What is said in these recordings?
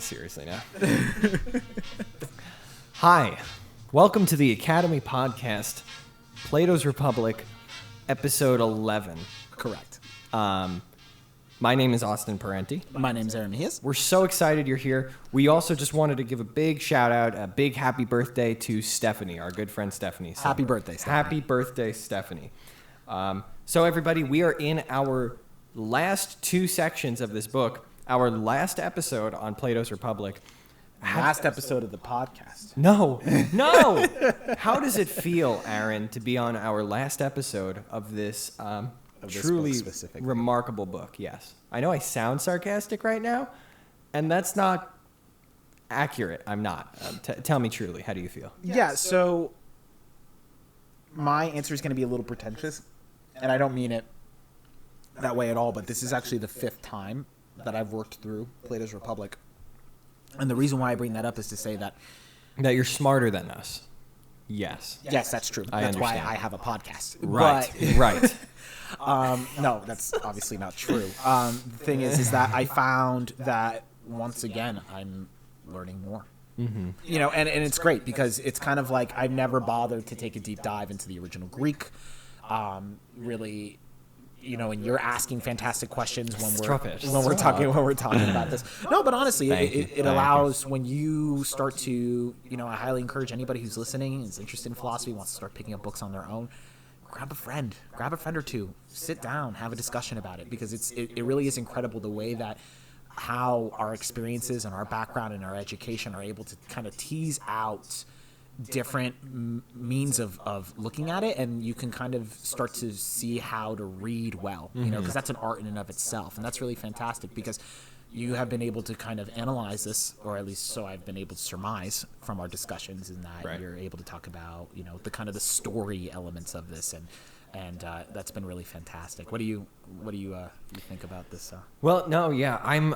seriously now. Hi, welcome to the Academy Podcast, Plato's Republic, episode 11. Correct. My name is Austin Parenti. My name's Aaron Mejias. We're so excited you're here. We also just wanted to give a big shout out, a big happy birthday to Stephanie, our good friend Stephanie. So, Happy birthday, Stephanie. Happy birthday, Stephanie. So everybody, we are in our last two sections of this book, our last episode on Plato's Republic. Last episode of the podcast. No. How does it feel, Aaron, to be on our last episode of this truly remarkable book? Yes. I know I sound sarcastic right now, and that's not accurate. I'm not. Tell me truly, how do you feel? Yeah, so my answer is going to be a little pretentious, and I don't mean it that way at all, but this is actually the fifth time that I've worked through Plato's Republic. And the reason why I bring that up is to say that you're smarter than us. Yes. Yes, that's true. That's why I have a podcast. Right. Right. No, that's obviously not true. The thing is that I found that once again I'm learning more. Mm-hmm. You know, and it's great because it's kind of like I've never bothered to take a deep dive into the original Greek. Really, you know, and you're asking fantastic questions when we're talking about this. No, but honestly, it allows when you start to, you know, I highly encourage anybody who's listening, is interested in philosophy, wants to start picking up books on their own. Grab a friend or two, sit down, have a discussion about it, because it really is incredible the way that how our experiences and our background and our education are able to kind of tease out different means of looking at it, and you can kind of start to see how to read well, you know, because that's an art in and of itself, and that's really fantastic because you have been able to kind of analyze this, or at least so I've been able to surmise from our discussions, in that you're able to talk about, you know, the kind of the story elements of this, and that's been really fantastic. What do you think about this? Well, no, yeah, I'm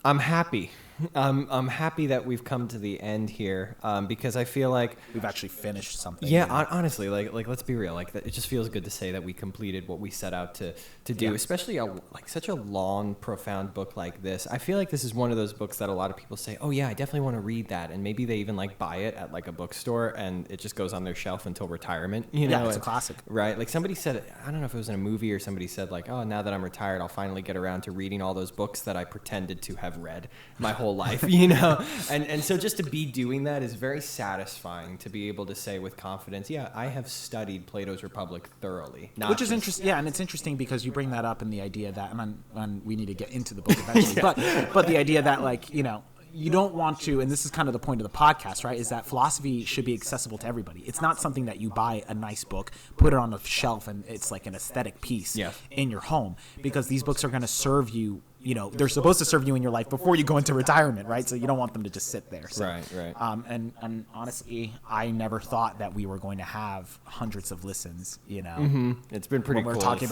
happy. I'm happy that we've come to the end here, because I feel like we've actually finished something. Yeah, honestly, like let's be real. Like, it just feels good to say that we completed what we set out to do, especially such a long, profound book like this. I feel like this is one of those books that a lot of people say, oh yeah, I definitely want to read that, and maybe they even like buy it at like a bookstore, and it just goes on their shelf until retirement. You know, it's a classic, right? Like somebody said, I don't know if it was in a movie or somebody said like, oh, now that I'm retired, I'll finally get around to reading all those books that I pretended to have read my whole life, you know? And so just to be doing that is very satisfying, to be able to say with confidence, yeah, I have studied Plato's Republic thoroughly. Which is interesting. Yeah, and it's interesting because you bring that up in the idea that, and we need to get into the book eventually, but the idea that, like, you know, you don't want to, and this is kind of the point of the podcast, right, is that philosophy should be accessible to everybody. It's not something that you buy a nice book, put it on a shelf, and it's like an aesthetic piece in your home, because these books are going to serve you. You know, they're supposed to serve you in your life before you go into retirement, right? So you don't want them to just sit there. So, right. And honestly, I never thought that we were going to have hundreds of listens, you know. Mm-hmm. It's been pretty cool. When we're talking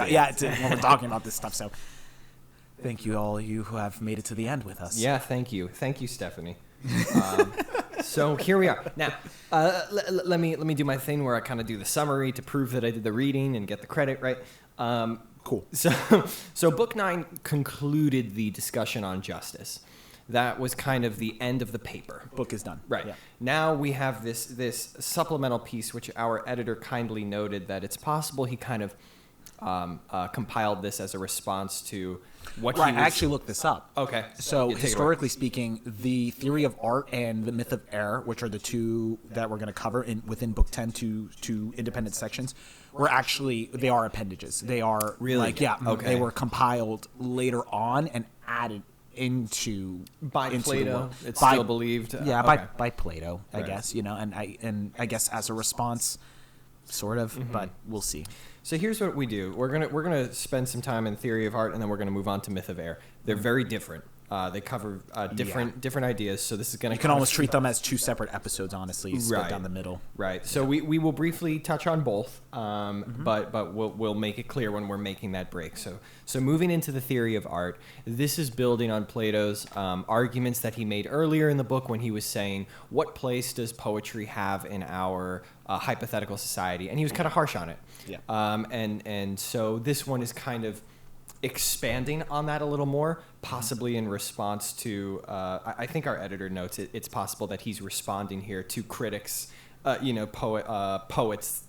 about this stuff. So thank you, all of you who have made it to the end with us. Yeah, thank you. Thank you, Stephanie. So here we are. Now, let me do my thing where I kind of do the summary to prove that I did the reading and get the credit, right? Cool. So Book 9 concluded the discussion on justice. That was kind of the end of the paper. Book is done. Right. Yeah. Now we have this supplemental piece, which our editor kindly noted that it's possible he kind of compiled this as a response to what he was... I actually looked this up. Okay. So historically speaking, the theory of art and the myth of error, which are the two that we're going to cover within Book 10, two independent sections, they are appendages. They are really They were compiled later on and added into Plato. It's still believed. By Plato, I guess, you know, and I guess as a response, sort of, but we'll see. So here's what we do. We're gonna spend some time in theory of art, and then we're gonna move on to myth of error. They're very different. They cover different ideas. So this is gonna. You can almost treat them as two separate episodes, honestly, split down the middle. Right. So we will briefly touch on both, but we'll make it clear when we're making that break. So moving into the theory of art, this is building on Plato's arguments that he made earlier in the book when he was saying, what place does poetry have in our hypothetical society? And he was kind of harsh on it. Yeah. And so this one is kind of expanding on that a little more, possibly in response to, I think our editor notes it's possible that he's responding here to critics, poets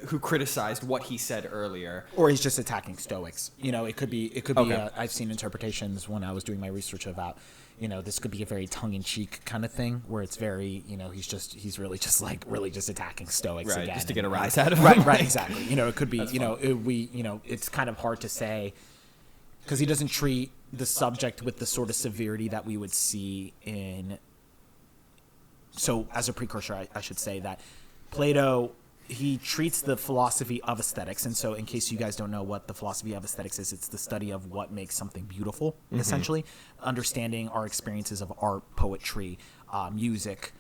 who criticized what he said earlier. Or he's just attacking Stoics. It could be. Okay. I've seen interpretations when I was doing my research about, this could be a very tongue-in-cheek kind of thing where it's very, he's really just attacking Stoics Right, again. just to get a rise out of him. Right, exactly. It could be, it's kind of hard to say because he doesn't treat the subject with the sort of severity that we would see in. So as a precursor, I should say that Plato, he treats the philosophy of aesthetics. And so in case you guys don't know what the philosophy of aesthetics is, it's the study of what makes something beautiful, essentially, understanding our experiences of art, poetry, music,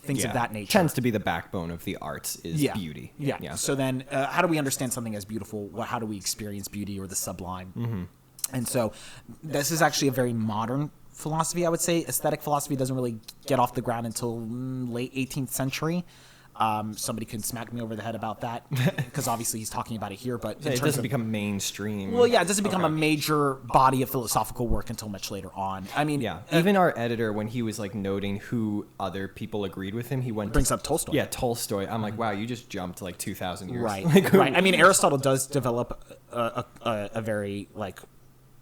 things of that nature. Tends to be the backbone of the arts is beauty. Yeah. So then how do we understand something as beautiful? How do we experience beauty or the sublime? And so this is actually a very modern philosophy, I would say. Aesthetic philosophy doesn't really get off the ground until late 18th century. Somebody can smack me over the head about that because obviously he's talking about it here, but it doesn't become mainstream. Well, yeah, it doesn't become a major body of philosophical work until much later on. I mean, even our editor, when he was like noting who other people agreed with him, he brings up Tolstoy. Yeah, Tolstoy. I'm like, wow, you just jumped like 2,000 years. Right, Like, right. I mean, Aristotle does develop a very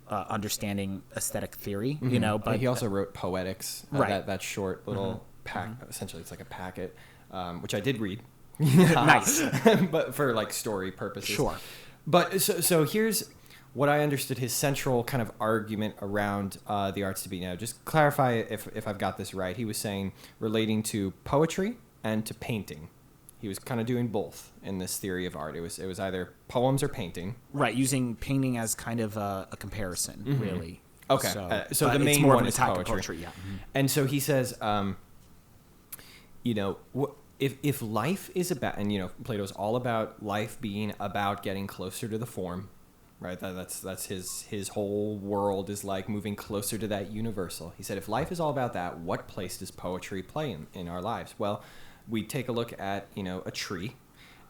understanding aesthetic theory, but he also wrote Poetics, right. that short little pack. Essentially, it's like a packet. Which I did read. Nice. But for like story purposes. Sure. But so here's what I understood his central kind of argument around the arts to be. Now, just clarify if I've got this right. He was saying relating to poetry and to painting. He was kind of doing both in this theory of art. It was either poems or painting. Right, using painting as kind of a comparison, really. Okay. So the main one is poetry. Yeah. And so he says, if life is about, and Plato's all about life being about getting closer to the form, right? That's his whole world is like moving closer to that universal. He said, if life is all about that, what place does poetry play in our lives? Well, we take a look at a tree,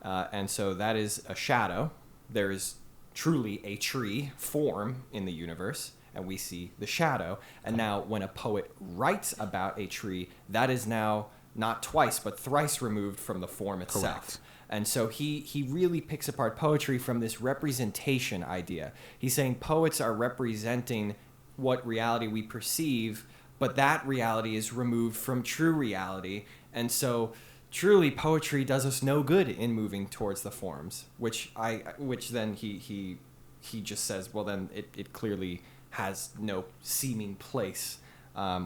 and so that is a shadow. There is truly a tree form in the universe, and we see the shadow. And now when a poet writes about a tree, that is now not twice, but thrice removed from the form itself. Correct. And so he really picks apart poetry from this representation idea. He's saying poets are representing what reality we perceive, but that reality is removed from true reality. And so truly poetry does us no good in moving towards the forms, which then he just says, well, then it clearly has no seeming place,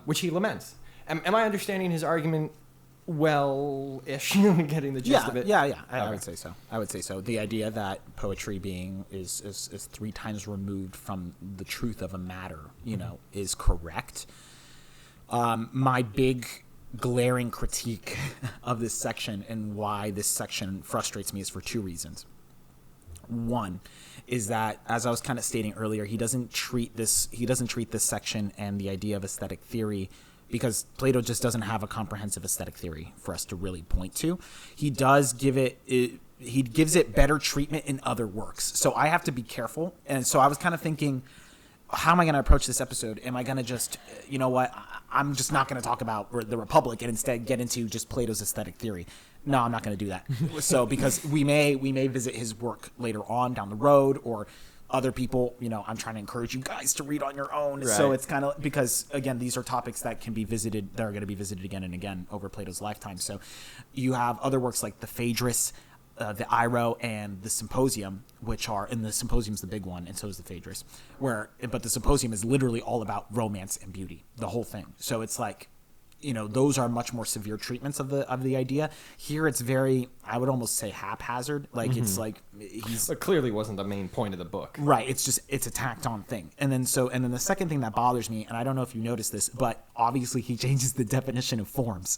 which he laments. Am I understanding his argument well-ish? Getting the gist of it? Yeah. Okay. I would say so. The idea that poetry being is 3 times removed from the truth of a matter, is correct. My big glaring critique of this section and why this section frustrates me is for 2 reasons. One is that, as I was kind of stating earlier, he doesn't treat this section and the idea of aesthetic theory, because Plato just doesn't have a comprehensive aesthetic theory for us to really point to. He does give he gives it better treatment in other works. So I have to be careful. And so I was kind of thinking, how am I going to approach this episode? Am I going to just, I'm just not going to talk about the Republic and instead get into just Plato's aesthetic theory. No, I'm not going to do that. So because we may visit his work later on down the road, or other people, I'm trying to encourage you guys to read on your own. Right. So it's kind of, because again, these are topics that can be visited, that are going to be visited again and again over Plato's lifetime. So you have other works like the Phaedrus, the Iro, and the Symposium, and the Symposium's the big one, and so is the Phaedrus, but the Symposium is literally all about romance and beauty, the whole thing. So it's like, those are much more severe treatments of the idea. Here it's very, I would almost say, haphazard. Like it's like It clearly wasn't the main point of the book. Right. It's a tacked on thing. And then the second thing that bothers me, and I don't know if you noticed this, but obviously he changes the definition of forms.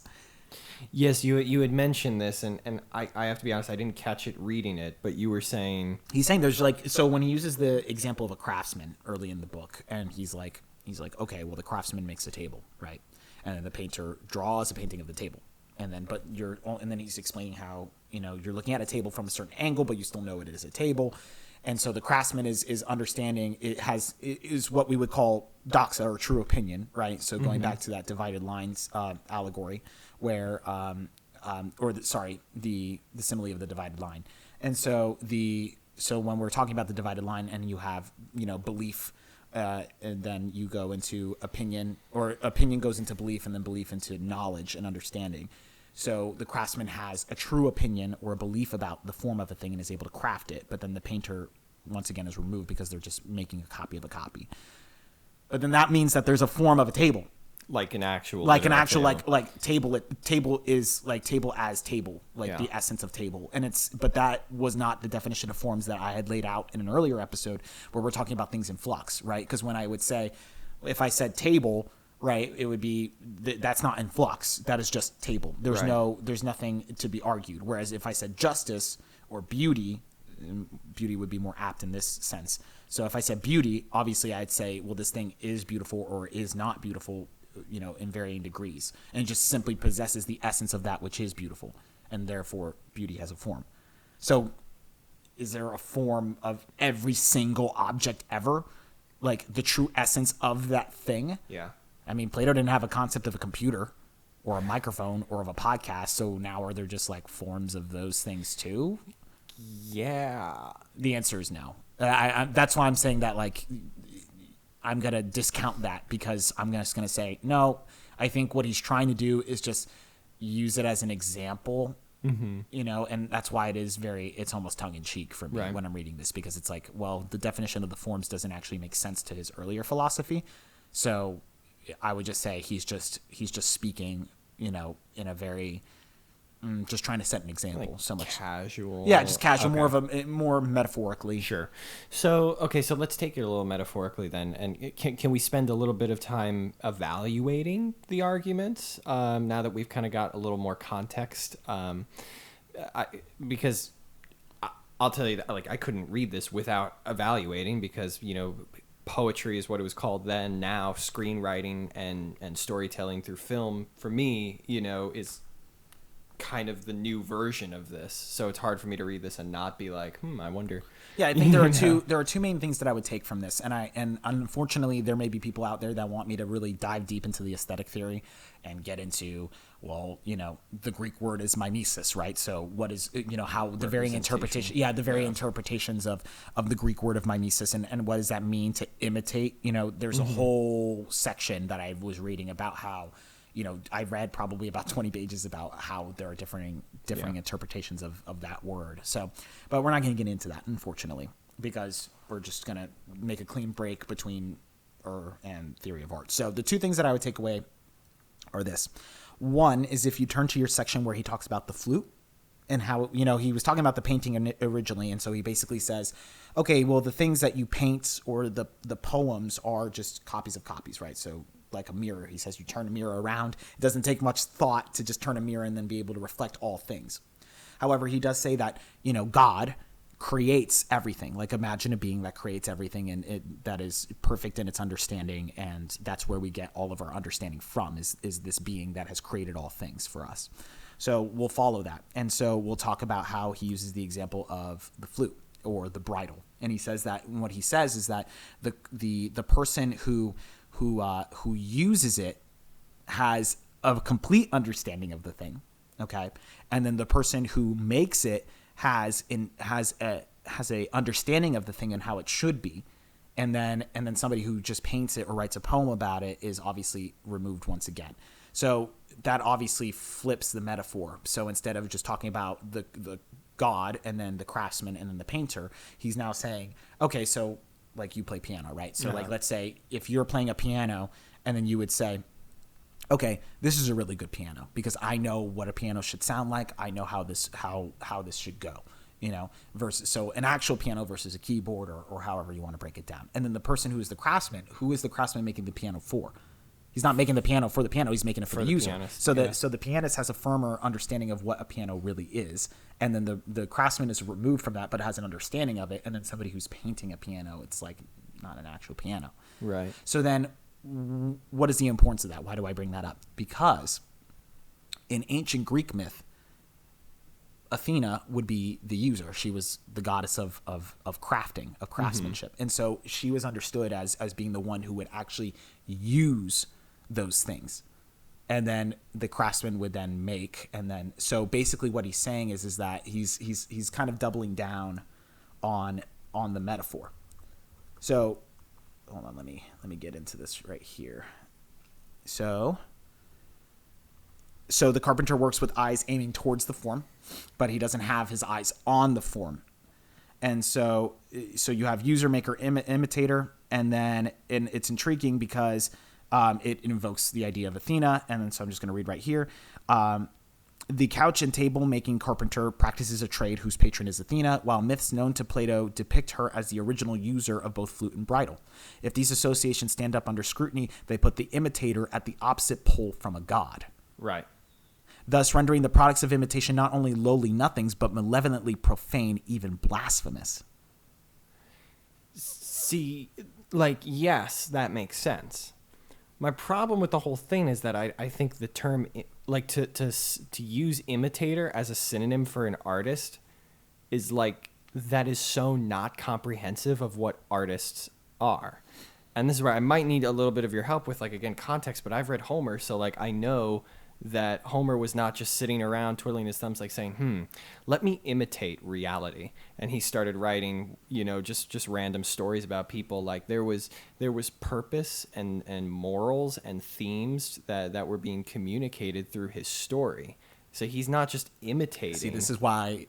Yes, you had mentioned this, and I have to be honest, I didn't catch it reading it, but you were saying... He's saying there's so when he uses the example of a craftsman early in the book, and he's like, okay, well, the craftsman makes a table, right? And then the painter draws a painting of the table. And then he's explaining how, you're looking at a table from a certain angle, but you still know it is a table. And so the craftsman is understanding, is what we would call doxa, or true opinion, right? So going back to that divided lines allegory, where the simile of the divided line. And so when we're talking about the divided line, and you have belief, and then you go into opinion, or opinion goes into belief, and then belief into knowledge and understanding. So the craftsman has a true opinion or a belief about the form of a thing and is able to craft it, but then the painter, once again, is removed because they're just making a copy of a copy. But then that means that there's a form of a table. Like an actual table. Table is like table as table, the essence of table. But that was not the definition of forms that I had laid out in an earlier episode, where we're talking about things in flux, right? Because when I would say, if I said table, right, it would be that's not in flux. That is just table. There's nothing to be argued. Whereas if I said justice or beauty would be more apt in this sense. So if I said beauty, obviously I'd say, well, this thing is beautiful or is not beautiful, in varying degrees, and it just simply possesses the essence of that which is beautiful, and therefore beauty has a form. So is there a form of every single object ever, like the true essence of that thing? Yeah. I mean, Plato didn't have a concept of a computer or a microphone or of a podcast, so now are there just like forms of those things too? Yeah. The answer is no. That's why I'm saying that, like, I'm going to discount that, because I'm just going to say, no, I think what he's trying to do is just use it as an example, and that's why it's almost tongue-in-cheek for me when I'm reading this, because it's like, well, the definition of the forms doesn't actually make sense to his earlier philosophy. So I would just say he's just speaking, in a very just trying to set an example. Like so much casual. Yeah, just casual, Okay. more metaphorically. Sure. So let's take it a little metaphorically then, and can we spend a little bit of time evaluating the arguments now that we've kind of got a little more context? Because I'll tell you that, like, I couldn't read this without evaluating, because poetry is what it was called then. Now screenwriting and storytelling through film, for me, is kind of the new version of this. So it's hard for me to read this and not be like, I wonder. Yeah, I think there are two main things that I would take from this, and unfortunately there may be people out there that want me to really dive deep into the aesthetic theory and get into, well, the Greek word is mimesis, right? So what is, how the varying interpretation, interpretations of the Greek word of mimesis, and what does that mean to imitate? There's a whole section that I was reading about how, I read probably about 20 pages about how there are differing interpretations of that word. So, but we're not going to get into that, unfortunately, because we're just going to make a clean break between and theory of art. So the two things that I would take away are this. One is, if you turn to your section where he talks about the flute and how, he was talking about the painting originally. And so he basically says, okay, well, the things that you paint or the poems are just copies of copies, right? So like a mirror, he says, you turn a mirror around. It doesn't take much thought to just turn a mirror and then be able to reflect all things. However, he does say that, God creates everything. Like, imagine a being that creates everything, and that is perfect in its understanding, and that's where we get all of our understanding from, is this being that has created all things for us. So we'll follow that. And so we'll talk about how he uses the example of the flute or the bridle. And he says that, and what he says is that the person who uses it has a complete understanding of the thing, okay, and then the person who makes it has a understanding of the thing and how it should be, and then somebody who just paints it or writes a poem about it is obviously removed once again. So that obviously flips the metaphor. So instead of just talking about the God and then the craftsman and then the painter, he's now saying, okay, so like you play piano, right? So like, let's say if you're playing a piano, and then you would say, okay, this is a really good piano because I know what a piano should sound like. I know how this should go, versus, so an actual piano versus a keyboard, or however you want to break it down. And then the person who is the craftsman making the piano for? He's not making the piano for the piano. He's making it for the user. Pianist, so the pianist has a firmer understanding of what a piano really is, and then the craftsman is removed from that, but has an understanding of it. And then somebody who's painting a piano, it's like not an actual piano. Right. So then, what is the importance of that? Why do I bring that up? Because in ancient Greek myth, Athena would be the user. She was the goddess of crafting, of craftsmanship. And so she was understood as being the one who would actually use those things. And then the craftsman would then make. And then, so basically what he's saying is that he's kind of doubling down on the metaphor. So hold on, let me get into this right here. So the carpenter works with eyes aiming towards the form, but he doesn't have his eyes on the form. And so you have user, maker, imitator, and then it's intriguing because it invokes the idea of Athena. And then so I'm just going to read right here. The couch and table making carpenter practices a trade whose patron is Athena, while myths known to Plato depict her as the original user of both flute and bridle. If these associations stand up under scrutiny, they put the imitator at the opposite pole from a god. Right. Thus rendering the products of imitation not only lowly nothings, but malevolently profane, even blasphemous. See, like, yes, that makes sense. My problem with the whole thing is that I think the term, like, to use imitator as a synonym for an artist is like, that is so not comprehensive of what artists are. And this is where I might need a little bit of your help with, like, again, context, but I've read Homer, so, like, I know that Homer was not just sitting around twiddling his thumbs, like saying, let me imitate reality. And he started writing, just random stories about people. Like there was purpose and morals and themes that were being communicated through his story. So he's not just imitating. See, this is why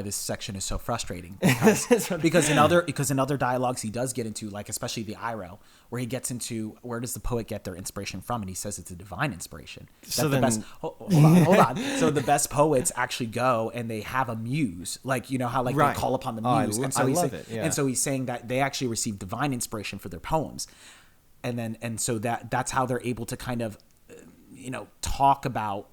this section is so frustrating, because in other dialogues he does get into, like especially the Iro, where he gets into where does the poet get their inspiration from, and he says it's a divine inspiration. So the then, best, hold on. So the best poets actually go and they have a muse, like how like right. they call upon the muse, and so I love it. Yeah. And so he's saying that they actually receive divine inspiration for their poems, and so that's how they're able to kind of talk about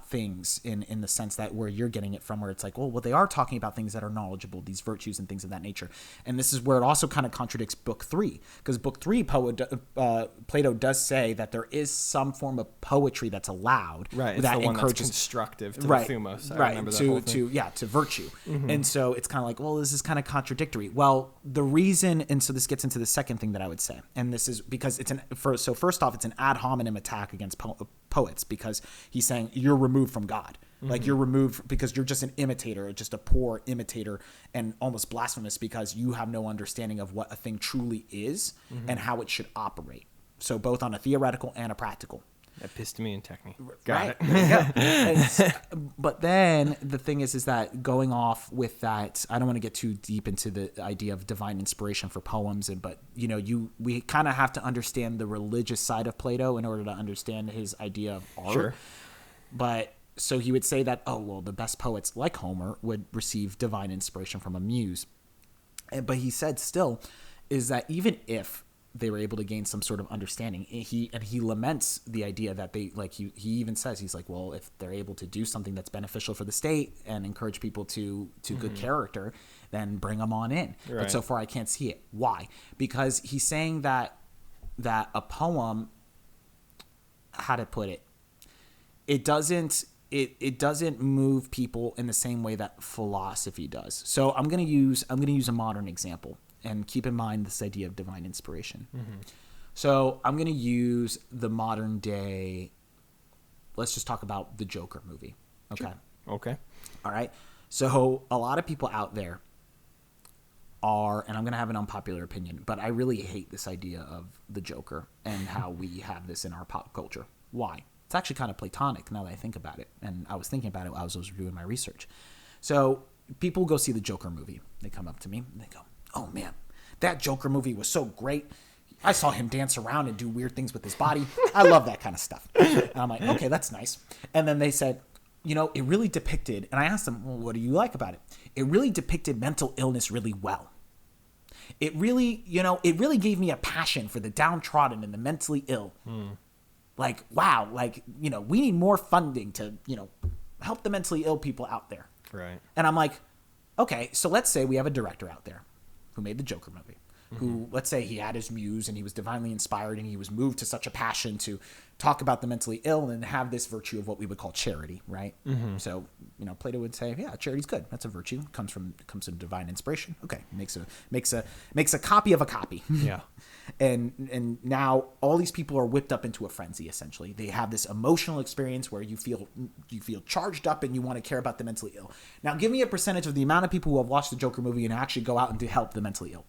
things in the sense that where you're getting it from, where it's like, well, they are talking about things that are knowledgeable, these virtues and things of that nature. And this is where it also kind of contradicts Book 3, because Book 3, Plato does say that there is some form of poetry that's allowed, right? It's that the one encourages that's constructive to right, the thumos. I right, remember that whole thing. to virtue. And so it's kind of like, well, this is kind of contradictory. Well, the reason, and so this gets into the second thing that I would say, and this is because so first off, it's an ad hominem attack against poets, because he's saying you're removed from God. Like you're removed because you're just an imitator, just a poor imitator, and almost blasphemous because you have no understanding of what a thing truly is and how it should operate. So both on a theoretical and a practical. Episteme and techne. Got it. Yeah. But then the thing is that going off with that, I don't want to get too deep into the idea of divine inspiration for poems, but we kind of have to understand the religious side of Plato in order to understand his idea of art. Sure. But so he would say that, the best poets like Homer would receive divine inspiration from a muse. But he said still is that even if they were able to gain some sort of understanding, he laments the idea that they, like, he even says, he's like, well, if they're able to do something that's beneficial for the state and encourage people to good character, then bring them on in. Right. But so far I can't see it. Why? Because he's saying that a poem, how to put it, it doesn't move people in the same way that philosophy does. So I'm going to use a modern example, and keep in mind this idea of divine inspiration. So I'm going to use the modern day. Let's just talk about the Joker movie. Okay. Sure. Okay. All right. So a lot of people out there are, and I'm going to have an unpopular opinion, but I really hate this idea of the Joker and how we have this in our pop culture. Why? It's actually kind of Platonic now that I think about it. And I was thinking about it while I was doing my research. So people go see the Joker movie. They come up to me and they go, oh man, that Joker movie was so great. I saw him dance around and do weird things with his body. I love that kind of stuff. And I'm like, okay, that's nice. And then they said, it really depicted, and I asked them, well, what do you like about it? It really depicted mental illness really well. It really gave me a passion for the downtrodden and the mentally ill. Like, wow, like, we need more funding to, help the mentally ill people out there. Right. And I'm like, okay, so let's say we have a director out there who made the Joker movie. who, let's say he had his muse and he was divinely inspired and he was moved to such a passion to talk about the mentally ill and have this virtue of what we would call charity, right? So, Plato would say, yeah, charity's good. That's a virtue. It comes from divine inspiration. Okay, makes a copy of a copy. Yeah. And now all these people are whipped up into a frenzy. Essentially, they have this emotional experience where you feel charged up and you want to care about the mentally ill. Now, give me a percentage of the amount of people who have watched the Joker movie and actually go out and to help the mentally ill.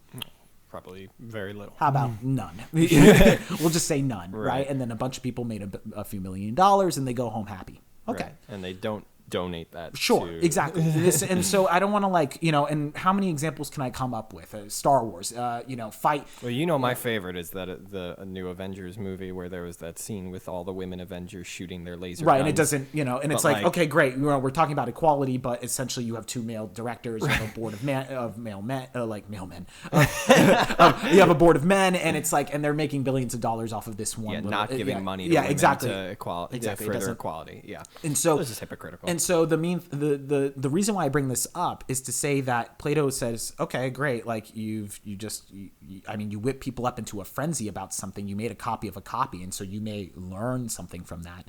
Probably very little. How about none? We'll just say none, right? And then a bunch of people made a few $1 million and they go home happy. Okay. Right. And they don't donate that. Sure, exactly. And so I don't want to and how many examples can I come up with? Star Wars, fight. Well, my favorite is that the new Avengers movie where there was that scene with all the women Avengers shooting their laser right, guns. and it doesn't, and it's like, okay, great, we're talking about equality, but essentially you have 2 male directors, you have a board of male men, like male men. You have a board of men, and it's like, and they're making billions of dollars off of this one. Not giving money to women exactly. to equality, exactly. further equality. Yeah, and so this is hypocritical. And so the reason why I bring this up is to say that Plato says, okay, great, like you whip people up into a frenzy about something. You made a copy of a copy, and so you may learn something from that,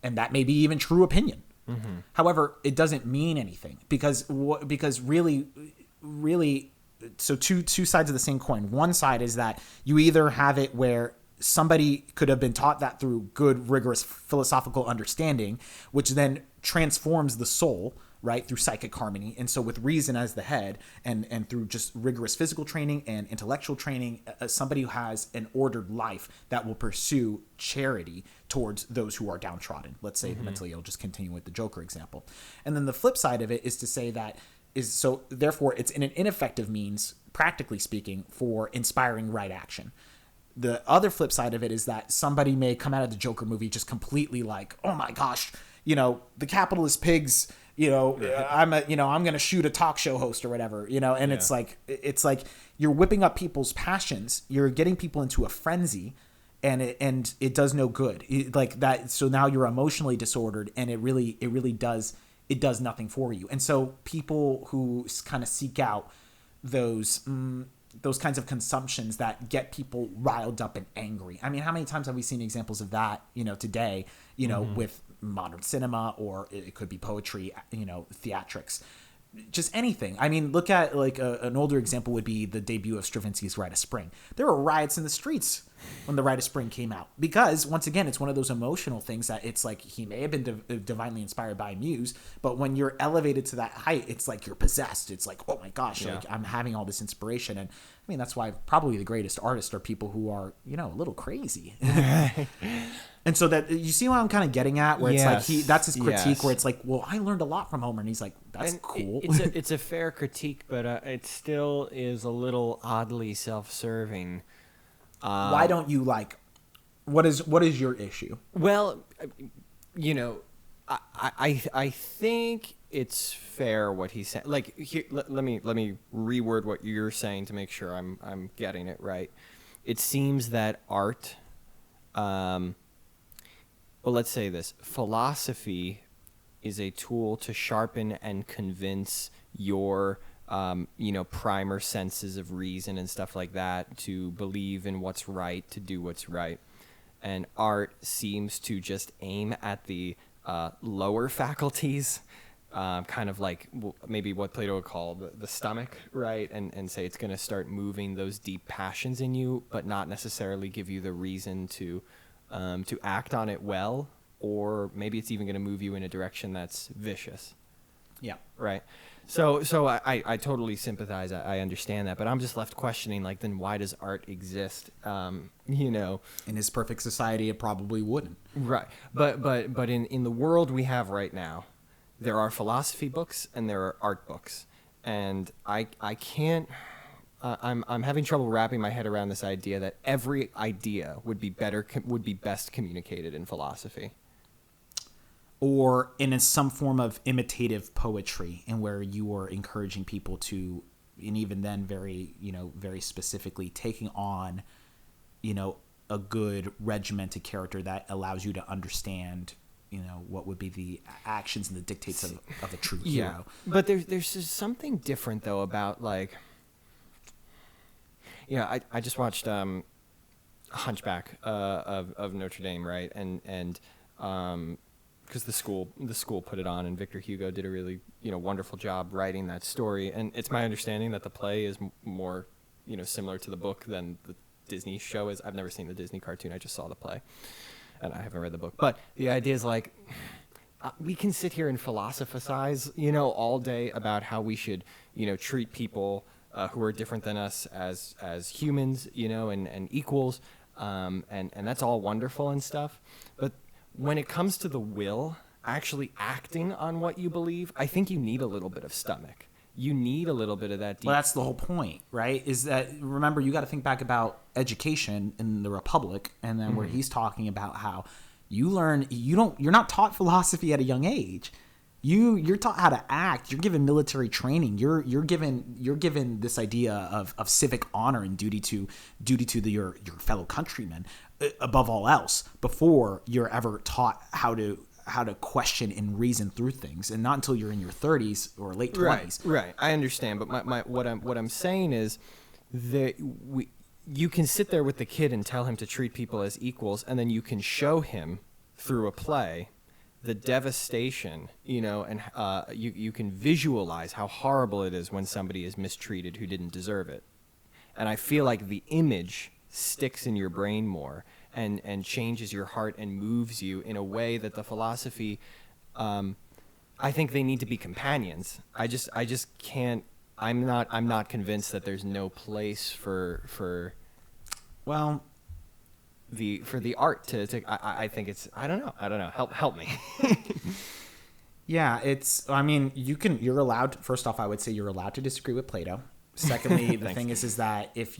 and that may be even true opinion. However, it doesn't mean anything because really, so two sides of the same coin. One side is that you either have it where somebody could have been taught that through good, rigorous philosophical understanding, which then transforms the soul, right, through psychic harmony. And so with reason as the head and through just rigorous physical training and intellectual training, somebody who has an ordered life that will pursue charity towards those who are downtrodden. Let's say mentally ill, just continue with the Joker example. And then the flip side of it is to say that therefore it's an ineffective means, practically speaking, for inspiring right action. The other flip side of it is that somebody may come out of the Joker movie just completely like, oh my gosh, the capitalist pigs, I'm going to shoot a talk show host or whatever, and it's like you're whipping up people's passions. You're getting people into a frenzy and it does no good like that. So now you're emotionally disordered and it really does nothing for you. And so people who kind of seek out those kinds of consumptions that get people riled up and angry. I mean, how many times have we seen examples of that, today, with modern cinema, or it could be poetry, theatrics, just anything. I mean, look at like an older example would be the debut of Stravinsky's Rite of Spring. There were riots in the streets when the Rite of Spring came out because, once again, it's one of those emotional things that it's like he may have been divinely inspired by a muse, but when you're elevated to that height, it's like you're possessed. It's like, oh my gosh, like I'm having all this inspiration. And I mean, that's why probably the greatest artists are people who are, a little crazy. And so that you see what I'm kind of getting at, where it's like that's his critique, where it's like, well, I learned a lot from Homer, and he's like, that's cool. It's a fair critique, but it still is a little oddly self-serving. Why don't you like? What is your issue? Well, I think it's fair what he said. Like, here, let me reword what you're saying to make sure I'm getting it right. It seems that art. Well, let's say this. Philosophy is a tool to sharpen and convince your, primer senses of reason and stuff like that, to believe in what's right, to do what's right. And art seems to just aim at the lower faculties, kind of like maybe what Plato would call the stomach, right? And say it's going to start moving those deep passions in you, but not necessarily give you the reason to act on it well, or maybe it's even going to move you in a direction that's vicious. Yeah. Right. So I totally sympathize. I understand that, but I'm just left questioning, like, then why does art exist? In his perfect society, it probably wouldn't. Right. But in the world we have right now, there are philosophy books and there are art books, and I can't. I'm having trouble wrapping my head around this idea that every idea would be best communicated in philosophy, or in some form of imitative poetry, and where you are encouraging people to, and even then, very specifically taking on, a good regimented character that allows you to understand, what would be the actions and the dictates of a true hero. But there's just something different though about, like, I just watched Hunchback of Notre Dame, right? And because the school put it on, and Victor Hugo did a really wonderful job writing that story. And it's my understanding that the play is more similar to the book than the Disney show is. I've never seen the Disney cartoon. I just saw the play, and I haven't read the book. But the idea is like, we can sit here and philosophize, all day about how we should, treat people who are different than us as humans, and equals, and that's all wonderful and stuff. But when it comes to the will, actually acting on what you believe, I think you need a little bit of stomach. You need a little bit of that deep. Well, that's the whole point, right? Is that, remember, you got to think back about education in the Republic, and then where he's talking about how you learn, you're not taught philosophy at a young age. You're taught how to act. You're given military training. You're given this idea of civic honor and duty to your fellow countrymen above all else, before you're ever taught how to question and reason through things, and not until you're in your 30s or late 20s. Right. I understand, but what I'm saying is that you can sit there with the kid and tell him to treat people as equals, and then you can show him through a play the devastation, and you can visualize how horrible it is when somebody is mistreated who didn't deserve it. And I feel like the image sticks in your brain more and changes your heart and moves you in a way that the philosophy, I think they need to be companions. I just can't. I'm not convinced that there's no place for the art to I think it's I don't know help me. Yeah, you're allowed, first off, I would say you're allowed to disagree with Plato. Secondly, the thing is that if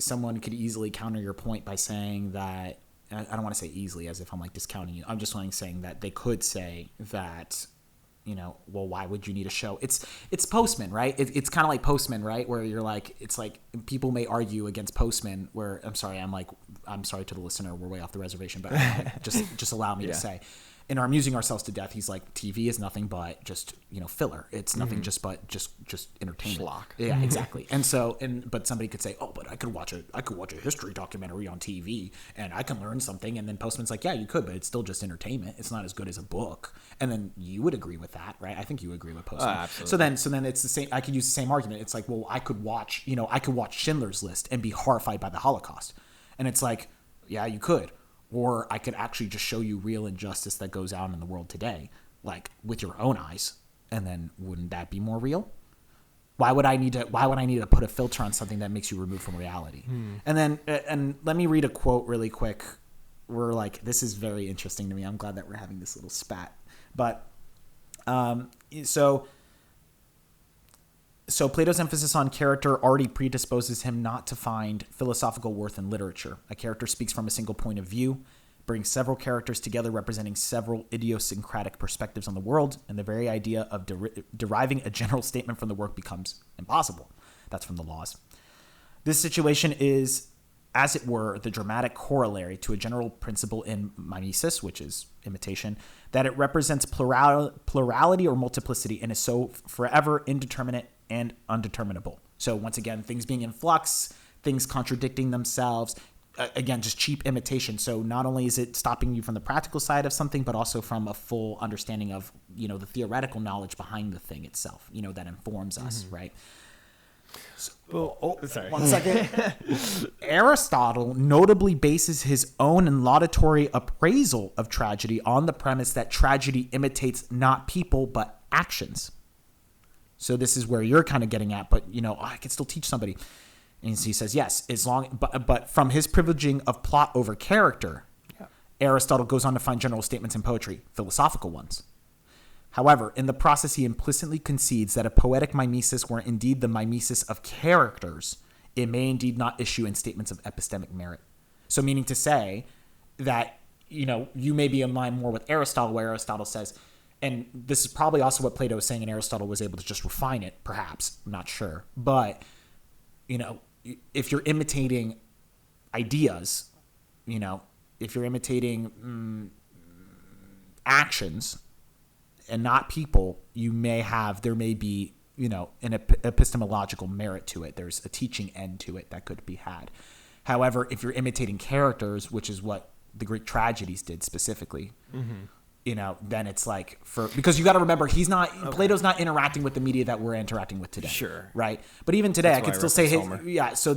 someone could easily counter your point by saying that, I don't want to say easily as if I'm like discounting you. I'm just saying that they could say that, well, why would you need a show? It's Postman, right? It's kind of like Postman, right? Where you're like, it's like people may argue against Postman where, I'm sorry to the listener, we're way off the reservation, but just allow me to say, in our amusing ourselves to death, he's like, TV is nothing but just, filler. It's nothing just entertainment. Schlock. Yeah, exactly. But somebody could say, oh, but I could watch a history documentary on TV and I can learn something. And then Postman's like, yeah, you could, but it's still just entertainment. It's not as good as a book. And then you would agree with that, right? I think you agree with Postman. Absolutely. So then it's the same. I could use the same argument. It's like, well, I could watch Schindler's List and be horrified by the Holocaust. And it's like, yeah, you could. Or I could actually just show you real injustice that goes on in the world today, like with your own eyes, and then wouldn't that be more real? Why would I need to put a filter on something that makes you removed from reality? And let me read a quote really quick. We're like, this is very interesting to me. I'm glad that we're having this little spat. But So Plato's emphasis on character already predisposes him not to find philosophical worth in literature. A character speaks from a single point of view, brings several characters together representing several idiosyncratic perspectives on the world, and the very idea of deriving a general statement from the work becomes impossible. That's from the Laws. This situation is, as it were, the dramatic corollary to a general principle in mimesis, which is imitation, that it represents plurality or multiplicity and is so forever indeterminate and undeterminable. So once again, things being in flux, things contradicting themselves, again, just cheap imitation. So not only is it stopping you from the practical side of something, but also from a full understanding of, the theoretical knowledge behind the thing itself, that informs us, right? Sorry. 1 second. Aristotle notably bases his own laudatory appraisal of tragedy on the premise that tragedy imitates not people, but actions. So this is where you're kind of getting at, but I can still teach somebody. And he says, yes, but from his privileging of plot over character, Aristotle goes on to find general statements in poetry, philosophical ones. However, in the process, he implicitly concedes that a poetic mimesis were indeed the mimesis of characters, it may indeed not issue in statements of epistemic merit. So meaning to say that, you may be in line more with Aristotle, where Aristotle says, and this is probably also what Plato was saying, and Aristotle was able to just refine it, perhaps. I'm not sure. But, if you're imitating ideas, if you're imitating actions and not people, there may be an epistemological merit to it. There's a teaching end to it that could be had. However, if you're imitating characters, which is what the Greek tragedies did specifically, then it's like because you got to remember Plato's not interacting with the media that we're interacting with today. Sure. Right. But even today, I could still say, so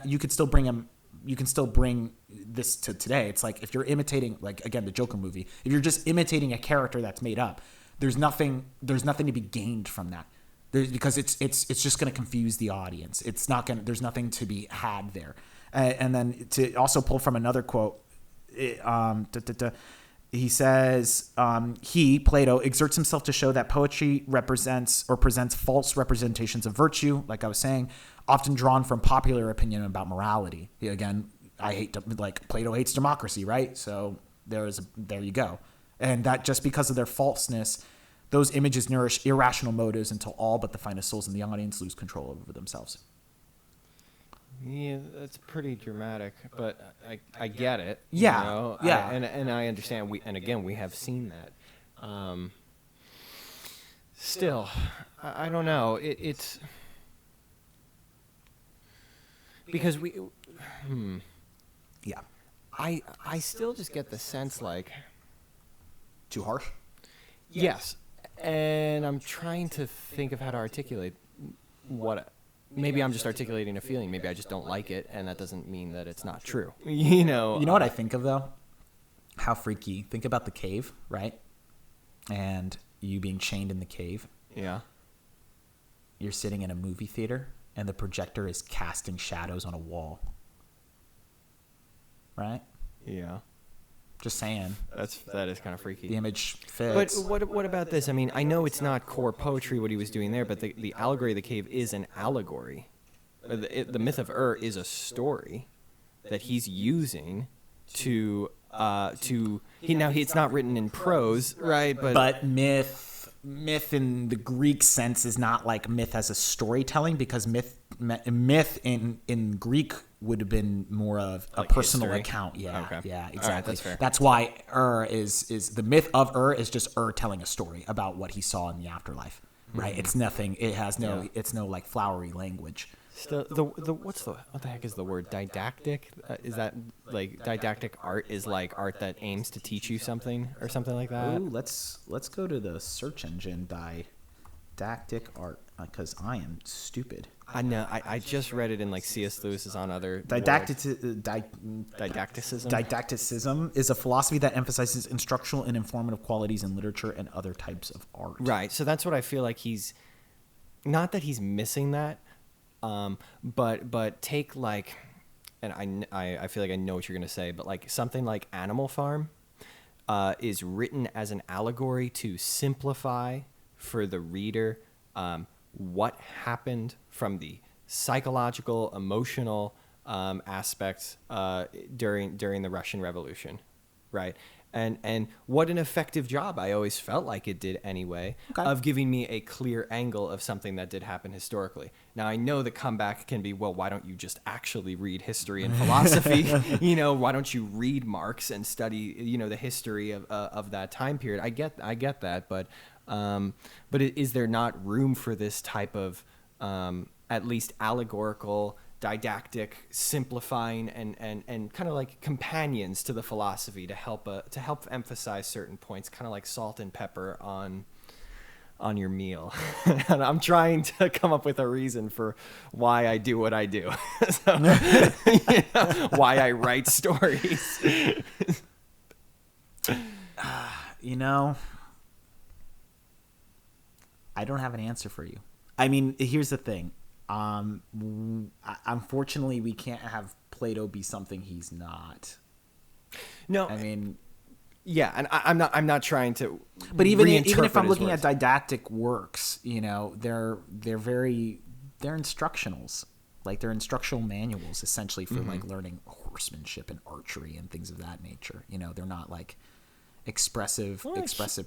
you could still bring this to today. It's like if you're imitating, like again, the Joker movie, if you're just imitating a character that's made up, there's nothing to be gained from that. Because it's just going to confuse the audience. There's nothing to be had there. And then to also pull from another quote, he says, Plato, exerts himself to show that poetry represents or presents false representations of virtue, like I was saying, often drawn from popular opinion about morality. Again, Plato hates democracy, right? So there you go. And that just because of their falseness, those images nourish irrational motives until all but the finest souls in the audience lose control over themselves. Yeah, that's pretty dramatic, but I get it. Yeah, yeah, and I understand. We have seen that. Still, I don't know. It's because yeah. I still just get the sense like too harsh. Yes, and I'm trying to think of how to articulate what. Maybe I'm just articulating a feeling. Maybe I just don't like it, and that doesn't mean that it's not true. You know what I think of, though? How freaky. Think about the cave, right? And you being chained in the cave. Yeah. You're sitting in a movie theater, and the projector is casting shadows on a wall. Right? Yeah. Just saying. That is kind of freaky. The image fits. But what about this? I mean, I know it's not core poetry what he was doing there, but the allegory of the cave is an allegory. The myth of is a story that he's using to it's not written in prose, right? But myth in the Greek sense is not like myth as a storytelling, because myth in Greek would have been more of a personal history. Account. Yeah, okay. Yeah, exactly. Right, that's fair. That's why is the myth of is just telling a story about what he saw in the afterlife. Right? Mm-hmm. It's nothing. It has no. Yeah. It's no like flowery language. Still, what the heck is the word didactic? Is that like didactic art is like art that aims to teach you something or something like that? Ooh, let's go to the search engine didactic art, because I am stupid. I know. I just read it in like C.S. Lewis's on other didacticism. Didacticism is a philosophy that emphasizes instructional and informative qualities in literature and other types of art. Right. So that's what I feel like he's not that he's missing that, but take like, and I feel like I know what you're gonna say, but like something like Animal Farm is written as an allegory to simplify for the reader what happened from the psychological, emotional aspects during the Russian Revolution, right? And what an effective job I always felt like it did anyway, of giving me a clear angle of something that did happen historically. Now, I know the comeback can be, well, why don't you just actually read history and philosophy? Why don't you read Marx and study, the history of that time period? I get that, but is there not room for this type of at least allegorical, didactic, simplifying, and kind of like companions to the philosophy to help emphasize certain points, kind of like salt and pepper on your meal? And I'm trying to come up with a reason for why I do what I do. Why I write stories. I don't have an answer for you. I mean, here's the thing. Unfortunately, we can't have Plato be something he's not. No, I mean, yeah, and I'm not trying to. But even if I'm looking at didactic works, they're instructionals, like they're instructional manuals essentially for like learning horsemanship and archery and things of that nature. They're not like expressive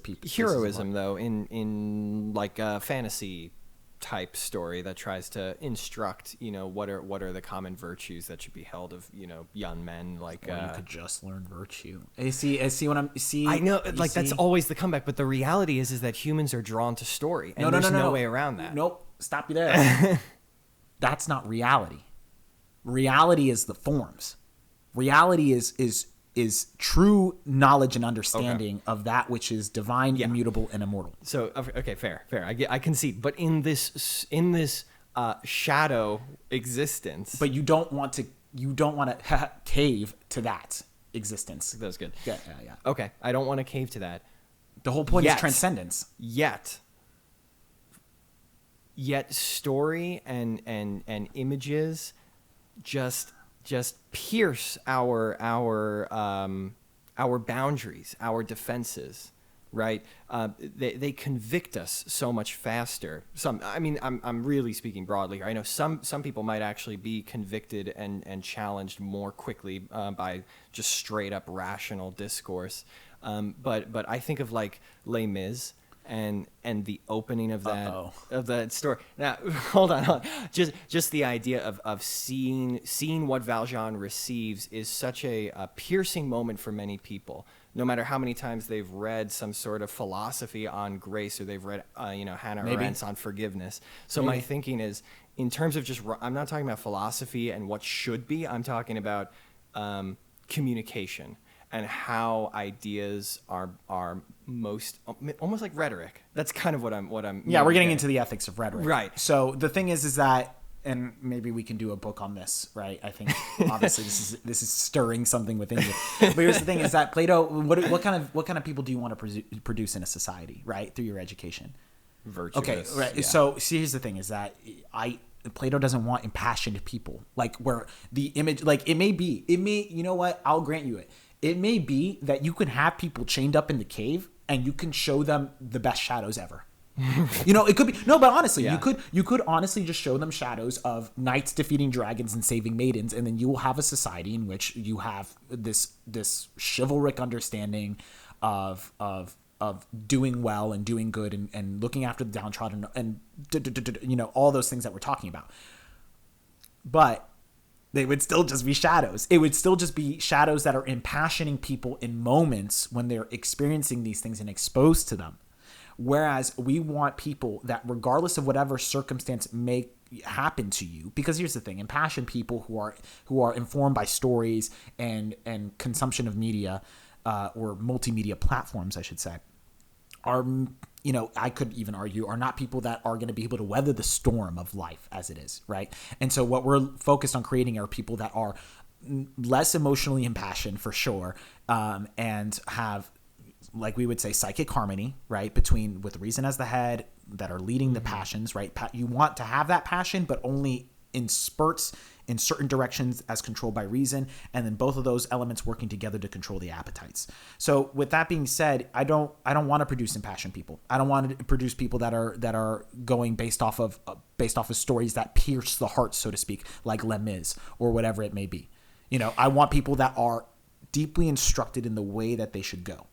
people. Heroism though in like fantasy type story that tries to instruct, what are the common virtues that should be held of, young men. Like, or you could just learn virtue. I see what I'm see. I know, like, that's always the comeback, but the reality is that humans are drawn to story, and there's no way around that. Nope, stop you there. That's not reality. Reality is the forms. Reality is true knowledge and understanding of that which is divine, immutable, and immortal. So, okay, fair. I concede. But in this shadow existence, but you don't want to cave to that existence. That's good. Yeah. Okay, I don't want to cave to that. The whole point is transcendence. Yet story and images just pierce our boundaries, our defenses, right? They convict us so much faster. I'm really speaking broadly here. I know some people might actually be convicted and challenged more quickly by just straight up rational discourse. But I think of like Les Mis and the opening of that story. Now, hold on. Just the idea of seeing what Valjean receives is such a piercing moment for many people. No matter how many times they've read some sort of philosophy on grace, or they've read Hannah Arendt's on forgiveness. So my thinking is, in terms of I'm not talking about philosophy and what should be. I'm talking about communication and how ideas are most almost like rhetoric. That's kind of what I'm. Yeah, we're getting into the ethics of rhetoric, right? So the thing is that, and maybe we can do a book on this, right? I think obviously this is stirring something within you. But here's the thing: is that Plato? What kind of people do you want to produce in a society, right? Through your education, virtuous. Okay, right. Yeah. So here's the thing: is that Plato doesn't want impassioned people, like where the image, like it may, you know what? I'll grant you it. It may be that you can have people chained up in the cave and you can show them the best shadows ever. It could be but honestly, you could honestly just show them shadows of knights defeating dragons and saving maidens, and then you will have a society in which you have this chivalric understanding of doing well and doing good and looking after the downtrodden and all those things that we're talking about. But they would still just be shadows. It would still just be shadows that are impassioning people in moments when they're experiencing these things and exposed to them. Whereas we want people that, regardless of whatever circumstance may happen to you, because here's the thing: impassioned people who are informed by stories and consumption of media or multimedia platforms, I should say, are, I could even argue, are not people that are going to be able to weather the storm of life as it is, right? And so what we're focused on creating are people that are less emotionally impassioned, for sure, and have, like we would say, psychic harmony, right, with reason as the head, that are leading the passions, right? You want to have that passion, but only in spurts, in certain directions, as controlled by reason, and then both of those elements working together to control the appetites. So with that being said, I don't want to produce impassioned people. I don't want to produce people that are going based off of stories that pierce the heart, so to speak, like Les Mis or whatever it may be. I want people that are deeply instructed in the way that they should go,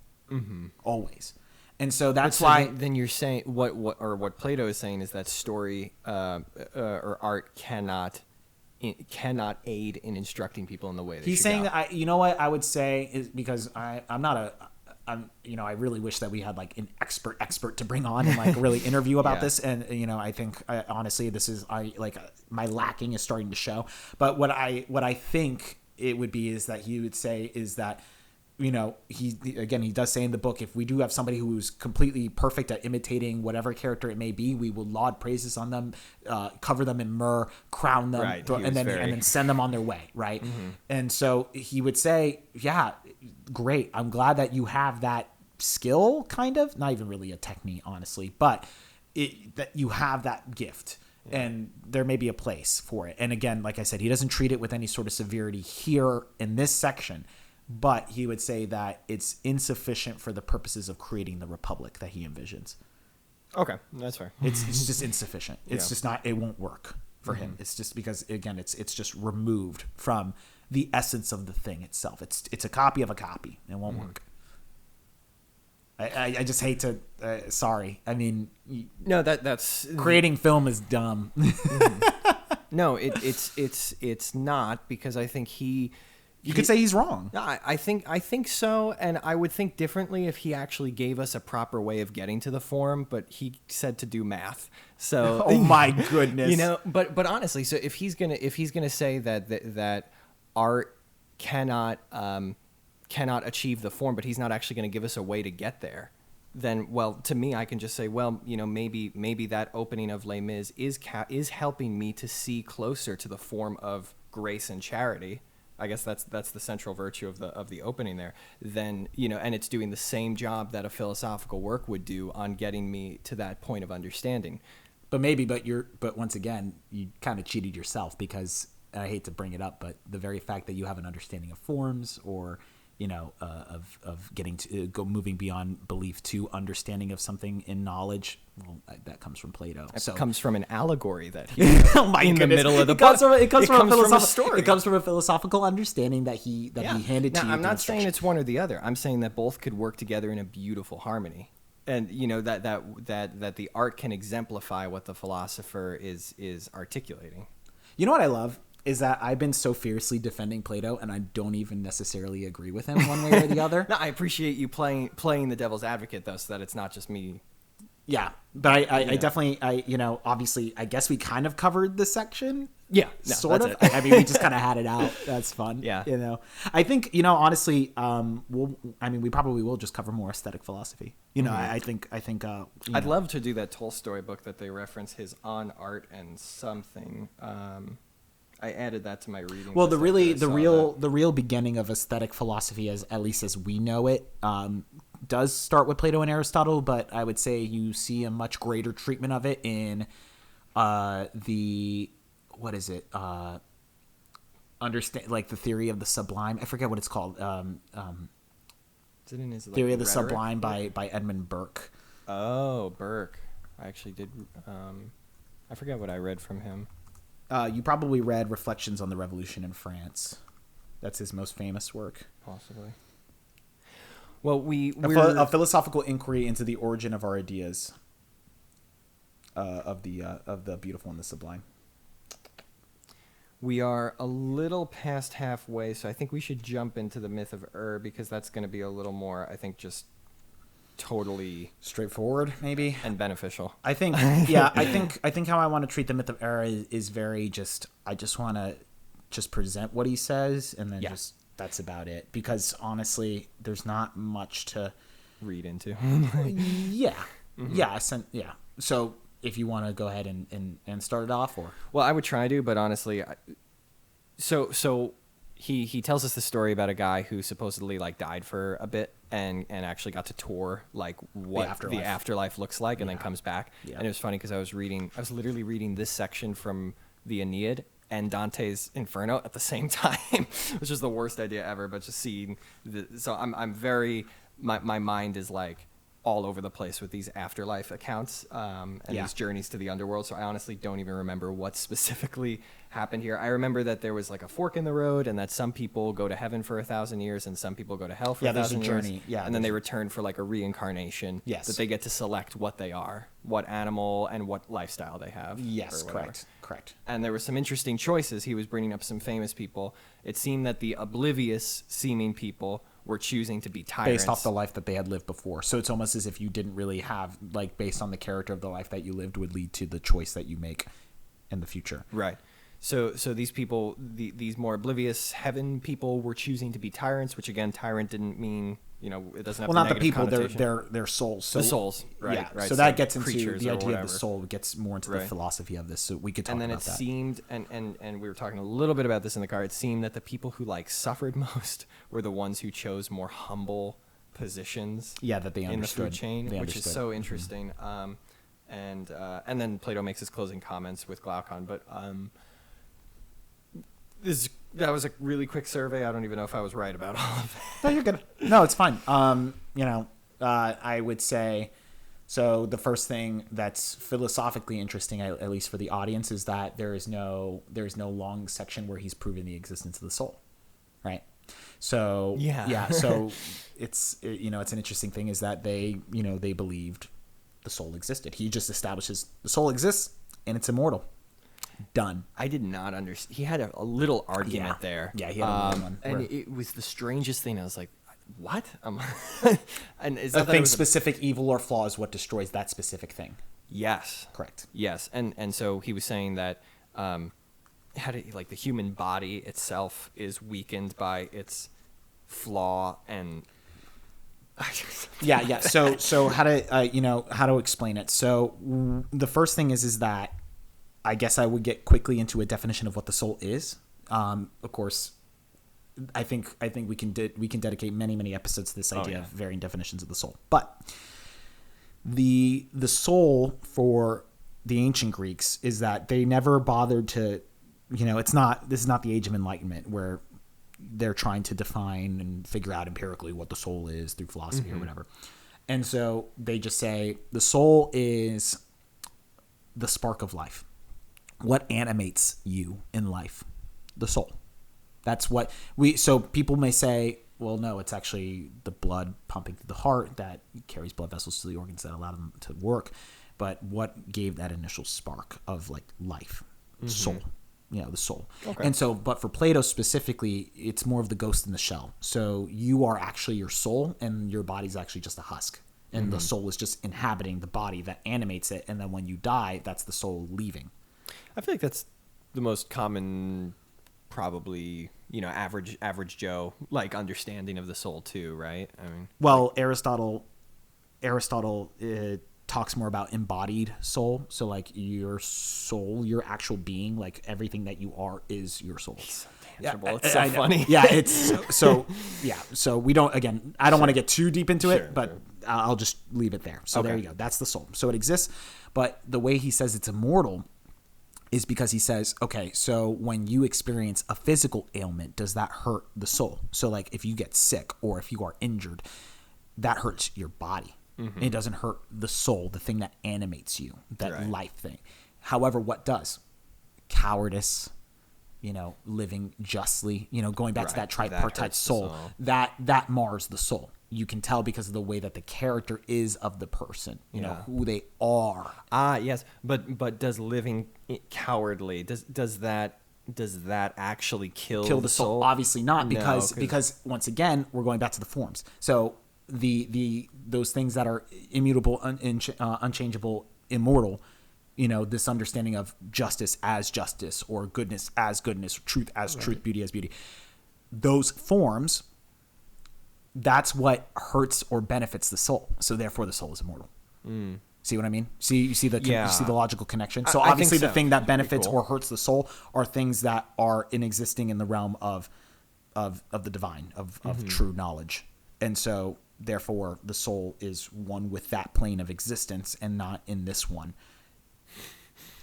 always. And so that's why. Then you're saying what Plato is saying is that story or art cannot aid in instructing people in the way they he's should saying go. that what I would say is, because I'm I really wish that we had like an expert to bring on and like really interview about this. And I think honestly this is my lacking is starting to show. But what I think it would be is that he would say is that, he does say in the book, if we do have somebody who's completely perfect at imitating whatever character it may be, we will laud praises on them, cover them in myrrh, crown them, and then send them on their way, right? Mm-hmm. And so he would say, yeah, great. I'm glad that you have that skill, kind of, not even really a technique, honestly, but that you have that gift. And there may be a place for it. And again, like I said, he doesn't treat it with any sort of severity here in this section. But he would say that it's insufficient for the purposes of creating the republic that he envisions. Okay, that's fair. It's just insufficient. It's just not. It won't work for him. It's just because, again, it's just removed from the essence of the thing itself. It's a copy of a copy. It won't work. I just hate to. Sorry, I mean, No, that's creating film is dumb. no. It's not, because I think he. You could say he's wrong. No, I think so, and I would think differently if he actually gave us a proper way of getting to the form. But he said to do math, so Oh my goodness! But honestly, so if he's gonna say that art cannot achieve the form, but he's not actually going to give us a way to get there, then, well, to me, I can just say, well, maybe that opening of Les Mis is helping me to see closer to the form of grace and charity. I guess that's the central virtue of the opening there. Then, and it's doing the same job that a philosophical work would do on getting me to that point of understanding. But once again, you kind of cheated yourself, because, and I hate to bring it up, but the very fact that you have an understanding of forms, or of getting to moving beyond belief to understanding of something in knowledge, well, that comes from Plato. It comes from an allegory that he oh my in goodness. the middle of the it comes book. From a story. It comes from a philosophical understanding that he handed to you. I'm not saying it's one or the other. I'm saying that both could work together in a beautiful harmony. And that the art can exemplify what the philosopher is articulating. You know what I love is that I've been so fiercely defending Plato, and I don't even necessarily agree with him one way or the other. No, I appreciate you playing the devil's advocate, though, so that it's not just me. Yeah, but I definitely, obviously, I guess we kind of covered the section. Yeah, sort of. I mean, we just kind of had it out. That's fun. Yeah. I think, honestly, we probably will just cover more aesthetic philosophy. I think. I'd love to do that Tolstoy book that they reference, his On Art and Something. I added that to my reading. Well, the real beginning of aesthetic philosophy, at least as we know it, does start with Plato and Aristotle, but I would say you see a much greater treatment of it in the understand, like, the theory of the sublime. I forget what it's called. Is it in his, Theory of the Rhetoric? Sublime by Edmund Burke. Oh, Burke. I actually did. I forget what I read from him. You probably read Reflections on the Revolution in France. That's his most famous work. Possibly. Well, a philosophical inquiry into the origin of our ideas of the beautiful and the sublime. We are a little past halfway, so I think we should jump into the myth of because that's going to be a little more, I think, just totally straightforward, maybe, and beneficial. I think. Yeah, I think how I want to treat the myth of is very just. I just want to just present what he says, and then just that's about it. Because honestly, there's not much to read into. Yeah. So if you want to go ahead and start it off, or well, I would try to, but honestly, so he tells us the story about a guy who supposedly died for a bit and actually got to tour what the afterlife looks like, and then comes back. And it was funny because I was literally reading this section from the Aeneid and Dante's Inferno at the same time, which is the worst idea ever. But just seeing so I'm very my mind is all over the place with these afterlife accounts and these journeys to the underworld. So I honestly don't even remember what specifically happened here. I remember that there was a fork in the road, and that some people go to heaven for 1,000 years and some people go to hell for 1,000 years. Journey. Yeah, and then they return for a reincarnation. Yes. That they get to select what they are, what animal and what lifestyle they have. Yes, correct. And there were some interesting choices. He was bringing up some famous people. It seemed that the oblivious seeming people were choosing to be tyrants. Based off the life that they had lived before. So it's almost as if you didn't really have, based on the character of the life that you lived would lead to the choice that you make in the future. Right. So these people, these more oblivious heaven people were choosing to be tyrants, which again, tyrant didn't mean, it doesn't have not the people, they're souls. So, the souls, right? Yeah, right. So that gets into the idea of the soul, gets more into the right. philosophy of this. So we could talk about that. And then it seemed, and we were talking a little bit about this in the car, it seemed that the people who suffered most were the ones who chose more humble positions that they understood. In the food chain, which is so interesting. And then Plato makes his closing comments with Glaucon, but that was a really quick survey. I don't even know if I was right about all of it. No, you're good. No, it's fine. I would say, so the first thing that's philosophically interesting, at least for the audience, is that there's no long section where he's proven the existence of the soul, right? So Yeah. so it's it's an interesting thing is that they they believed the soul existed. He just establishes the soul exists and it's immortal. Done. I did not understand. He had a little argument there. Yeah, he had a little one. And it was the strangest thing. I was like, what? And is A that thing specific evil or flaw is what destroys that specific thing. Yes. Correct. Yes. And so he was saying that like the human body itself is weakened by its flaw and yeah. So how to how to explain it. So the first thing is that I guess I would get quickly into a definition of what the soul is. Of course, I think we can dedicate many episodes to this idea of varying definitions of the soul. But the soul for the ancient Greeks is that they never bothered to, this is not the age of enlightenment where they're trying to define and figure out empirically what the soul is through philosophy or whatever. And so they just say the soul is the spark of life. What animates you in life? The soul. That's what so people may say, well, no, it's actually the blood pumping through the heart that carries blood vessels to the organs that allow them to work. But what gave that initial spark of like life? Soul. The soul. Okay. And so, but for Plato specifically, it's more of the ghost in the shell. So you are actually your soul and your body's actually just a husk. And the soul is just inhabiting the body that animates it. And then when you die, that's the soul leaving. I feel like that's the most common, probably, average Joe, like, understanding of the soul too, right? I mean, well, Aristotle talks more about embodied soul. So like your soul, your actual being, like everything that you are is your soul. He's so tangible. It's so funny. Yeah, it's so yeah. So we don't, again, I don't want to get too deep into it, but I'll just leave it there. So there you go. That's the soul. So it exists, but the way he says it's immortal is because he says, okay, so when you experience a physical ailment, does that hurt the soul? So like if you get sick or if you are injured, that hurts your body. It doesn't hurt the soul, the thing that animates you, that life thing. However, what does? Cowardice, living justly, going back to that tripartite soul, that mars the soul. You can tell because of the way that the character is of the person, who they are. Yes, but does living cowardly does that actually kill the soul? Obviously not, because once again we're going back to the forms. So those things that are immutable, unchangeable, immortal, this understanding of justice as justice or goodness as goodness, truth as truth, beauty as beauty. Those forms, that's what hurts or benefits the soul. So therefore the soul is immortal. See what I mean? You see the logical connection. So obviously the thing that benefits or hurts the soul are things that are existing in the realm of the divine, of true knowledge. And so therefore the soul is one with that plane of existence and not in this one.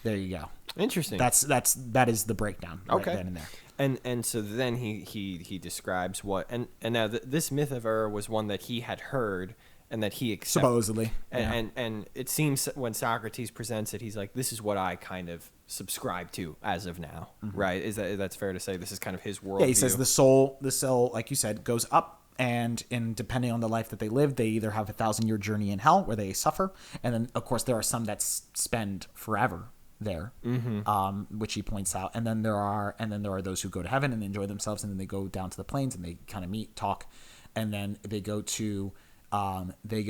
There you go. Interesting. That is the breakdown right then and there. And so then he describes what and now this myth of error was one that he had heard and that he accepted. Supposedly. And it seems when Socrates presents it, he's like, this is what I kind of subscribe to as of now, right? That's fair to say this is kind of his world. Yeah, he says the soul, like you said, goes up. And depending on the life that they live, they either have a 1,000-year journey in hell where they suffer, and then of course there are some that spend forever there, which he points out. And then there are those who go to heaven and enjoy themselves, and then they go down to the plains and they kind of meet, talk, and then they go to they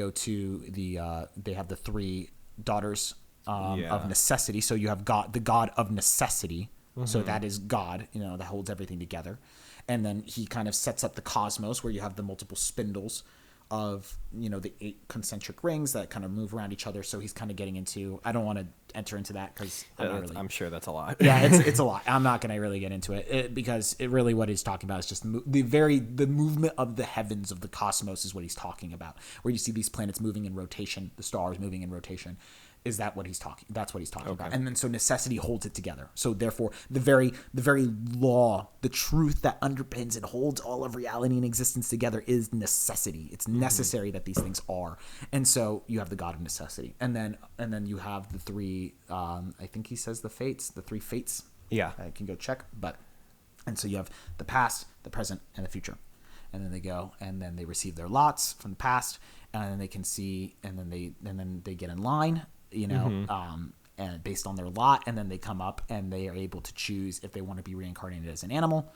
have the three daughters of necessity. So you have God, the God of necessity. So that is God, that holds everything together. And then he kind of sets up the cosmos where you have the multiple spindles of, the 8 concentric rings that kind of move around each other. So he's kind of getting into, I don't want to enter into that because I'm sure that's a lot. Yeah, it's a lot. I'm not going to really get into it because it really what he's talking about is just the movement of the heavens of the cosmos is what he's talking about, where you see these planets moving in rotation, the stars moving in rotation. Is that what he's talking? That's what he's talking about. And then so necessity holds it together. So therefore, the very law, the truth that underpins and holds all of reality and existence together is necessity. It's necessary that these things are. And so you have the God of necessity, and then you have the three. I think he says the three fates. Yeah, I can go check, but And so you have the past, the present, and the future. And then they go and then they receive their lots from the past, and then they can see, and then they get in line, and based on their lot, and then they come up and they are able to choose if they want to be reincarnated as an animal,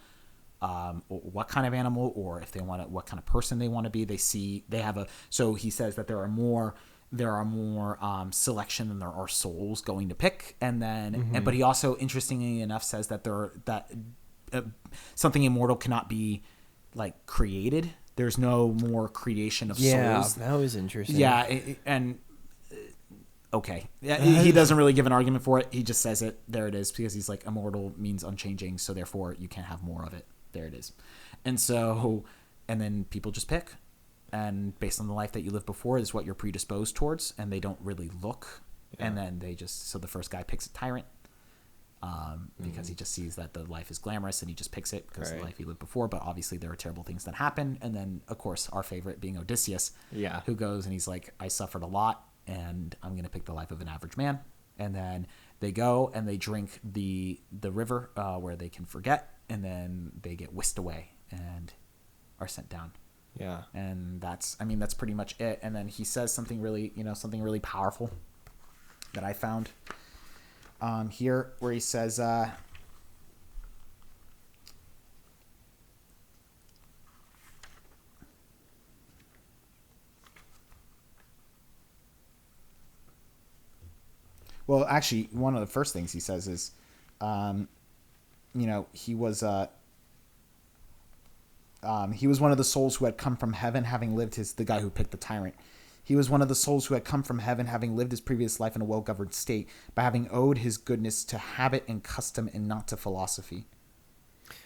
or what kind of animal, or if they want to, what kind of person they want to be. So he says that there are more selection than there are souls going to pick, and then but he also, interestingly enough, says that something immortal cannot be like created. There's no more creation of souls. Yeah, that was interesting. Yeah, okay. Yeah, he doesn't really give an argument for it. He just says it. There it is, because he's like, immortal means unchanging, so therefore you can't have more of it. There it is. And then people just pick, and based on the life that you lived before is what you're predisposed towards, and they don't really look. Yeah. And then so the first guy picks a tyrant. Because he just sees that the life is glamorous, and he just picks it because of the life he lived before. But obviously there are terrible things that happen. And then, of course, our favorite being Odysseus, who goes and he's like, I suffered a lot, and I'm going to pick the life of an average man. And then they go and they drink the river where they can forget, and then they get whisked away and are sent down. Yeah. And that's pretty much it. And then he says something really powerful that I found here, where he says, well, actually, one of the first things he says is, he was one of the souls who had come from heaven, having lived the guy who picked the tyrant. He was one of the souls who had come from heaven, having lived his previous life in a well-governed state, by having owed his goodness to habit and custom and not to philosophy.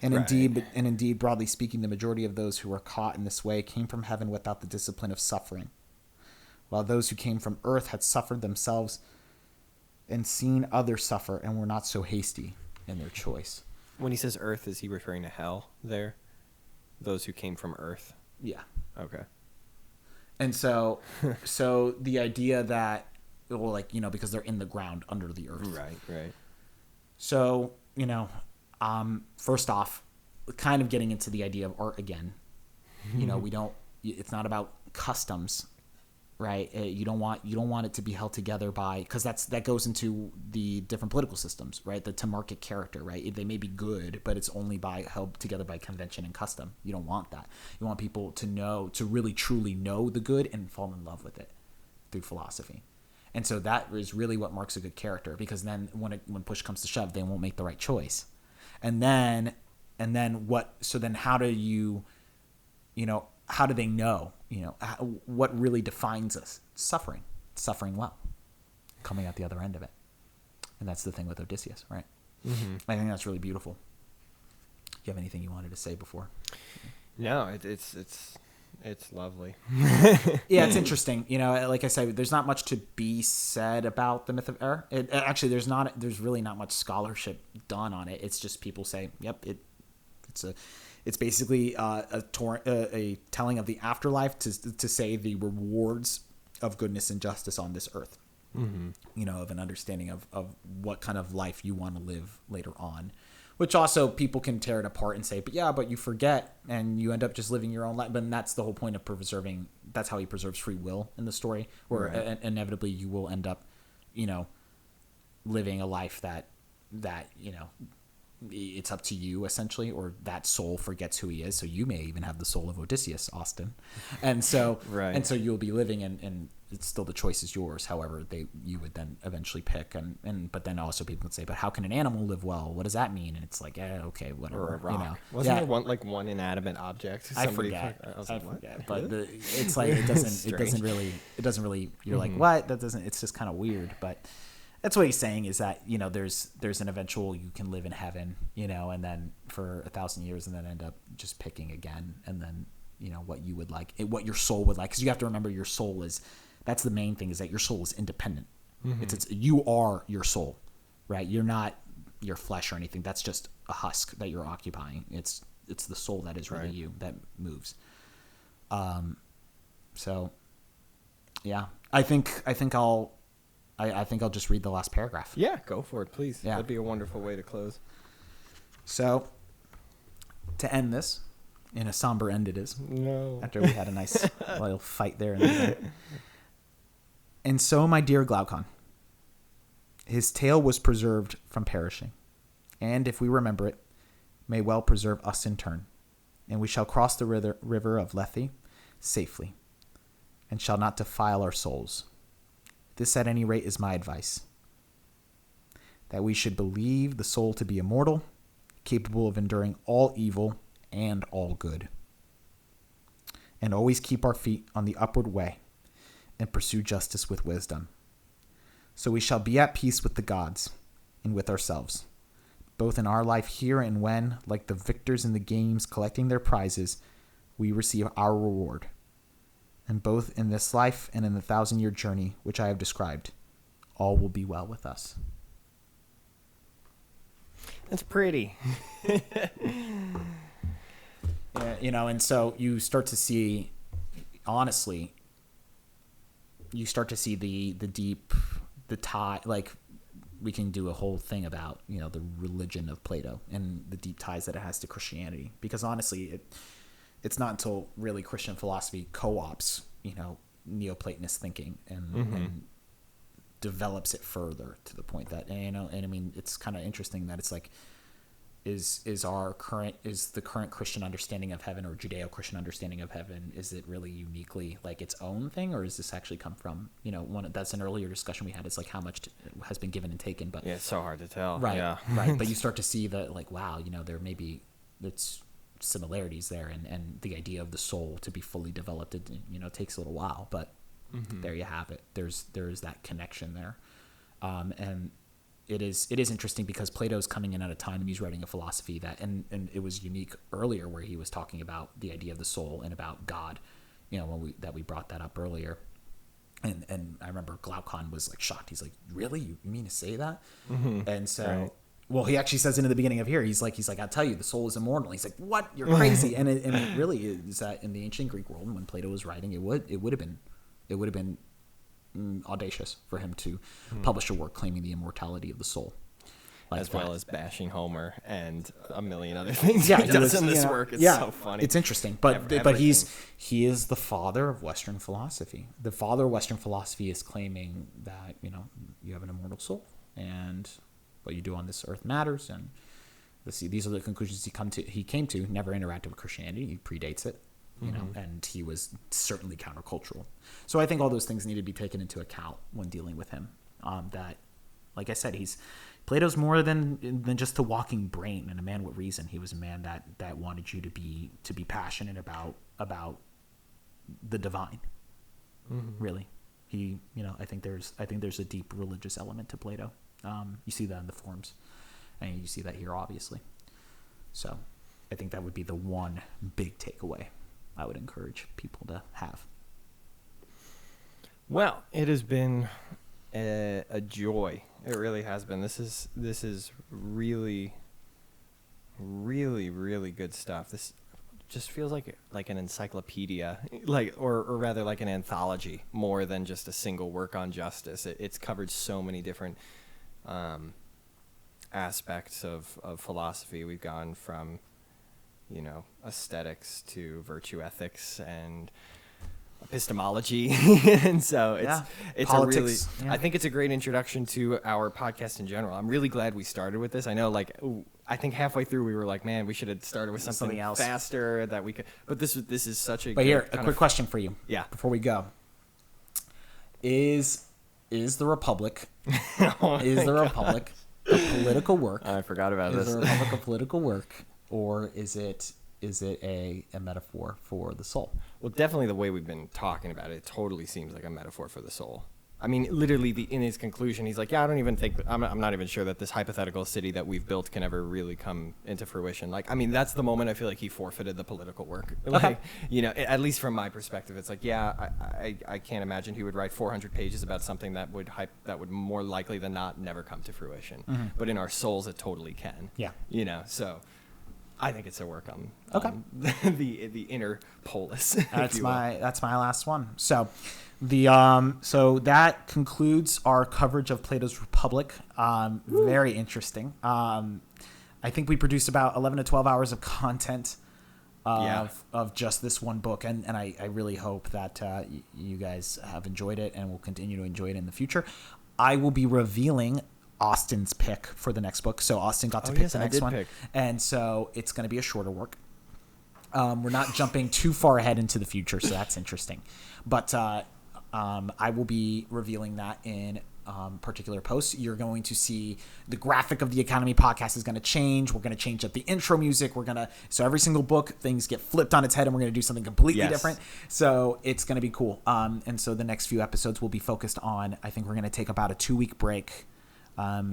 And indeed, broadly speaking, the majority of those who were caught in this way came from heaven without the discipline of suffering, while those who came from earth had suffered themselves and seen others suffer and were not so hasty in their choice. When he says earth, is he referring to hell there? Those who came from earth? Yeah. Okay. And so the idea that, because they're in the ground under the earth. Right. So, first off, kind of getting into the idea of art again. It's not about customs, right? You don't want it to be held together because that goes into the different political systems, right? To market character, right? They may be good, but it's only held together by convention and custom. You don't want that. You want people to really truly know the good and fall in love with it through philosophy. And so that is really what marks a good character, because then when push comes to shove, they won't make the right choice. And then what? So then how do you, how do they know? What really defines us? Suffering well, coming out the other end of it. And that's the thing with Odysseus, right? Mm-hmm. I think that's really beautiful. Do you have anything you wanted to say before? No, it's lovely. Yeah, it's interesting. Like I said, there's not much to be said about the myth of error. Actually, there's really not much scholarship done on it. It's just people say, yep, it's basically a telling of the afterlife to say the rewards of goodness and justice on this earth. Mm-hmm. Of an understanding of what kind of life you want to live later on, which also people can tear it apart and say, but you forget and you end up just living your own life. But that's the whole point of preserving. That's how he preserves free will in the story, where inevitably you will end up, living a life that it's up to you, essentially, or that soul forgets who he is. So you may even have the soul of Odysseus, Austin. And so, and so you'll be living and it's still, the choice is yours. However, you would then eventually pick. But then also people would say, but how can an animal live well? What does that mean? And it's like, okay, whatever. Or a rock. Wasn't there one inanimate object? I forget. But it's like, it doesn't really, you're like, what? It's just kind of weird. But that's what he's saying, is that, there's an eventual, you can live in heaven, and then for 1,000 years, and then end up just picking again. And then, what you would like, what your soul would like. Because you have to remember, your soul that's the main thing, is that your soul is independent. Mm-hmm. You are your soul, right? You're not your flesh or anything. That's just a husk that you're occupying. It's the soul that is really you, that moves. So yeah, I think I'll just read the last paragraph. Yeah, go for it, please. Yeah. That'd be a wonderful way to close. So, to end this, in a somber end it is. No. After we had a nice little fight there. And so, my dear Glaucon, his tail was preserved from perishing, and if we remember it, may well preserve us in turn, and we shall cross the river of Lethe safely, and shall not defile our souls. This, at any rate, is my advice, that we should believe the soul to be immortal, capable of enduring all evil and all good, and always keep our feet on the upward way, and pursue justice with wisdom. So we shall be at peace with the gods and with ourselves, both in our life here and when, like the victors in the games collecting their prizes, we receive our reward. And both in this life and in the 1,000-year journey which I have described, all will be well with us. That's pretty. Yeah, and so you start to see, honestly, the deep, the tie, like we can do a whole thing about, the religion of Plato and the deep ties that it has to Christianity. Because honestly, it's not until really Christian philosophy co-ops, Neoplatonist thinking and develops it further to the point that, and I mean, it's kind of interesting that it's like, is the current Christian understanding of heaven, or Judeo-Christian understanding of heaven, is it really uniquely like its own thing, or does this actually come from, that's an earlier discussion we had. It's like how much has been given and taken, but yeah, it's so hard to tell. Right. Yeah. Right. But you start to see that, like, wow, there may be similarities there, and the idea of the soul to be fully developed, it takes a little while, but there you have it. There is that connection there, and it is interesting because Plato's coming in at a time and he's writing a philosophy that, and it was unique earlier where he was talking about the idea of the soul and about God, when we brought that up earlier. And I remember Glaucon was like shocked. He's like, really? You mean to say that? And so, right. Well, he actually says in the beginning of here, he's like, I'll tell you, the soul is immortal. He's like, what? You're crazy. and it really is that in the ancient Greek world, when Plato was writing, it would have been audacious for him to publish a work claiming the immortality of the soul, as well as bashing Homer and a million other things. He does in this work. It's so funny. It's interesting, but he is the father of Western philosophy. The father of Western philosophy is claiming that you have an immortal soul, and what you do on this earth matters. And these are the conclusions he came to. Never interacted with Christianity. He predates it. And he was certainly countercultural. So I think all those things need to be taken into account when dealing with him. That, like I said, Plato's more than just a walking brain and a man with reason. He was a man that wanted you to be passionate about the divine. Really, I think there's a deep religious element to Plato. You see that in the forms, and you see that here, obviously. So I think that would be the one big takeaway I would encourage people to have. Well, it has been a joy. It really has been. This is really, really, really good stuff. This just feels like an encyclopedia, or rather like an anthology, more than just a single work on justice. It's covered so many different aspects of philosophy. We've gone from aesthetics to virtue ethics and epistemology. And so it's politics, I think it's a great introduction to our podcast in general. I'm really glad we started with this. I know, I think halfway through we were like, man, we should have started with something else faster that we could, but this is such a But here, a quick question for you. Yeah. Before we go. Is the Republic Republic a political work? I forgot about this. Is the Republic a political work, or is it a metaphor for the soul? Well, definitely the way we've been talking about it totally seems like a metaphor for the soul. I mean, literally, in his conclusion, he's like, yeah, I don't even think, I'm not even sure that this hypothetical city that we've built can ever really come into fruition. That's the moment I feel like he forfeited the political work. At least from my perspective, it's like, yeah, I can't imagine he would write 400 pages about something that would more likely than not never come to fruition. But in our souls, it totally can. Yeah. So I think it's a work on the inner polis. That's my last one. So so that concludes our coverage of Plato's Republic. Very interesting. I think we produced about 11 to 12 hours of content of just this one book. And I really hope that you guys have enjoyed it and will continue to enjoy it in the future. I will be revealing Austin's pick for the next book. So Austin got to pick the next one. And so it's going to be a shorter work. We're not jumping too far ahead into the future, so that's interesting. But I will be revealing that in particular posts. You're going to see the graphic of the Academy podcast is going to change. We're going to change up the intro music. So every single book, things get flipped on its head, and we're going to do something completely different. So it's going to be cool. And so the next few episodes will be focused on, I think we're going to take about a 2-week break. And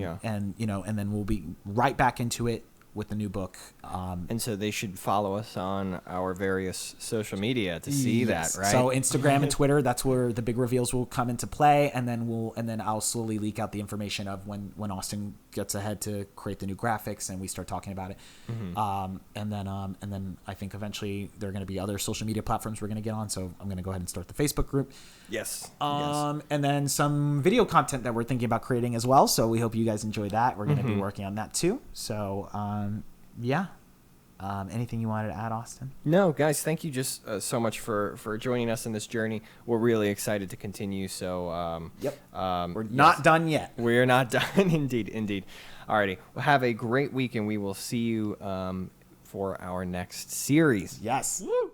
then we'll be right back into it with the new book. And so they should follow us on our various social media to see that, right? So Instagram and Twitter, that's where the big reveals will come into play, and then I'll slowly leak out the information of when Austin gets ahead to create the new graphics and we start talking about it. And then I think eventually there are going to be other social media platforms we're going to get on, so I'm going to go ahead and start the Facebook group. Yes. And then some video content that we're thinking about creating as well, so we hope you guys enjoy that. We're going to be working on that too. So anything you wanted to add, Austin? No, guys, thank you just so much for joining us in this journey. We're really excited to continue. So, we're not done yet. We're not done. Indeed. Alrighty. Well, have a great week, and we will see you for our next series. Yes. Woo.